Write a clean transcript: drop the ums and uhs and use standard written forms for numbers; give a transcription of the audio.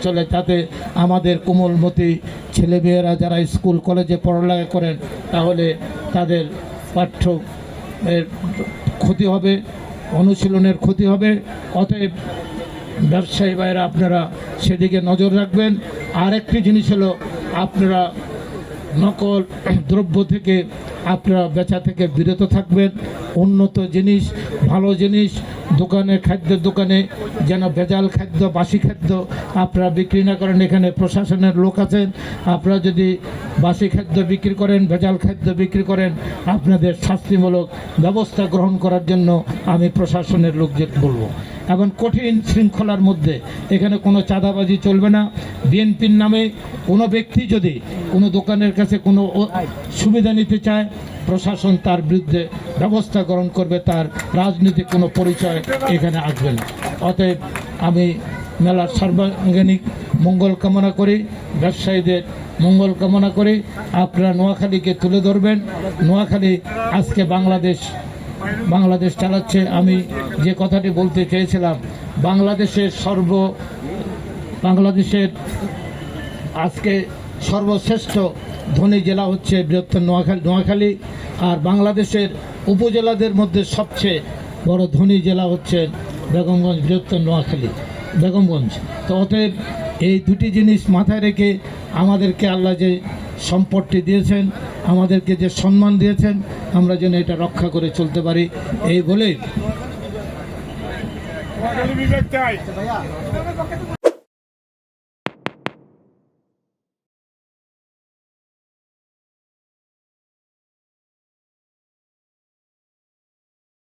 চলে, যাতে আমাদের কোমলমতি ছেলেমেয়েরা যারা স্কুল কলেজে পড়ালেখা করেন তাহলে তাদের পাঠ্য ক্ষতি হবে, অনুশীলনের ক্ষতি হবে। অতএব ব্যবসায়ী ভাইরা আপনারা সেদিকে নজর রাখবেন। আর একটি জিনিস হলো, আপনারা নকল দ্রব্য থেকে আপনারা বেচা থেকে বিরত থাকবেন। উন্নত জিনিস, ভালো জিনিস দোকানে, খাদ্যের দোকানে যেন ভেজাল খাদ্য, বাসি খাদ্য আপনারা বিক্রি না করেন। এখানে প্রশাসনের লোক আছেন, আপনারা যদি বাসি খাদ্য বিক্রি করেন, ভেজাল খাদ্য বিক্রি করেন, আপনাদের শাস্তিমূলক ব্যবস্থা গ্রহণ করার জন্য আমি প্রশাসনের লোকদের বলবো। এখন কঠিন শৃঙ্খলার মধ্যে এখানে কোনো চাঁদাবাজি চলবে না। বিএনপির নামে কোনো ব্যক্তি যদি কোনো দোকানের কাছে কোনো সুবিধা নিতে চায়, প্রশাসন তার বিরুদ্ধে ব্যবস্থা গ্রহণ করবে, তার রাজনৈতিক কোনো পরিচয় এখানে আসবে না। অতএব আমি মেলার সর্বাঙ্গীন মঙ্গল কামনা করি, ব্যবসায়ীদের মঙ্গল কামনা করি। আপনারা নোয়াখালীকে তুলে ধরবেন। নোয়াখালী আজকে বাংলাদেশ চালাচ্ছে। আমি যে কথাটি বলতে চেয়েছিলাম, বাংলাদেশের আজকে সর্বশ্রেষ্ঠ ধনী জেলা হচ্ছে বৃহত্তর নোয়াখালী, আর বাংলাদেশের উপজেলাদের মধ্যে সবচেয়ে বড় ধনী জেলা হচ্ছে বেগমগঞ্জ, বৃহত্তর নোয়াখালী বেগমগঞ্জ। তো অতএব এই দুটি জিনিস মাথায় রেখে আমাদেরকে আল্লাহ যে সম্পদটি দিয়েছেন, আমাদেরকে যে সম্মান দিয়েছেন, আমরা যেন এটা রক্ষা করে চলতে পারি, এই বলে